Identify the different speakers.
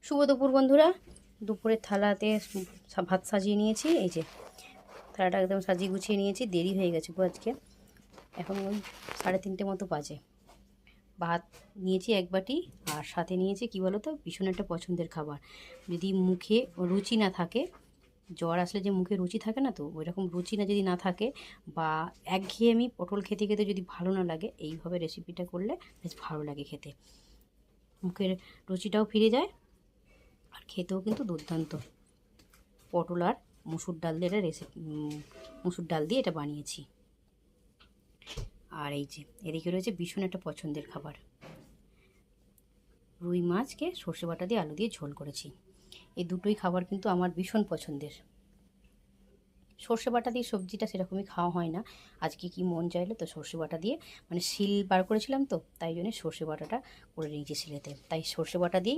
Speaker 1: শুভ দুপুর বন্ধুরা। দুপুরের থালাতে ভাত সাজিয়ে নিয়েছি। এই যে থালাটা একদম সাজিয়ে গুছিয়ে নিয়েছি। দেরি হয়ে গেছে গো আজকে, এখন ওই 3:30 মতো বাজে। ভাত নিয়েছি এক বাটি, আর সাথে নিয়েছি কি বলো তো, ভীষণ একটা পছন্দের খাবার। যদি মুখে রুচি না থাকে, জ্বর আসলে যে মুখে রুচি থাকে না, তো ওই রকম রুচি না যদি না থাকে, বা একঘেয়েমি পটল খেতে খেতে যদি ভালো না লাগে, এইভাবে রেসিপিটা করলে বেশ ভালো লাগে খেতে। মুখের রুচিটাও ফিরে যায়, আর খেতেও কিন্তু দুর্দান্ত। পটল আর মুসুর ডাল দিয়ে এটা মুসুর ডাল দিয়ে এটা বানিয়েছি। আর এই যে এদিকে রয়েছে ভীষণ একটা পছন্দের খাবার, রুই মাছকে সর্ষে বাটা দিয়ে আলু দিয়ে ঝোল করেছি। এই দুটোই খাবার কিন্তু আমার ভীষণ পছন্দের। সর্ষে বাটা দিয়ে সবজিটা সেরকমই খাওয়া হয় না, আজকে কি মন চাইলো তো সর্ষে বাটা দিয়ে, মানে শিল বার করেছিলাম তো, তাই জন্য সর্ষে বাটাটা করে নিয়েছি শিলেতে, তাই সর্ষে বাটা দিয়েই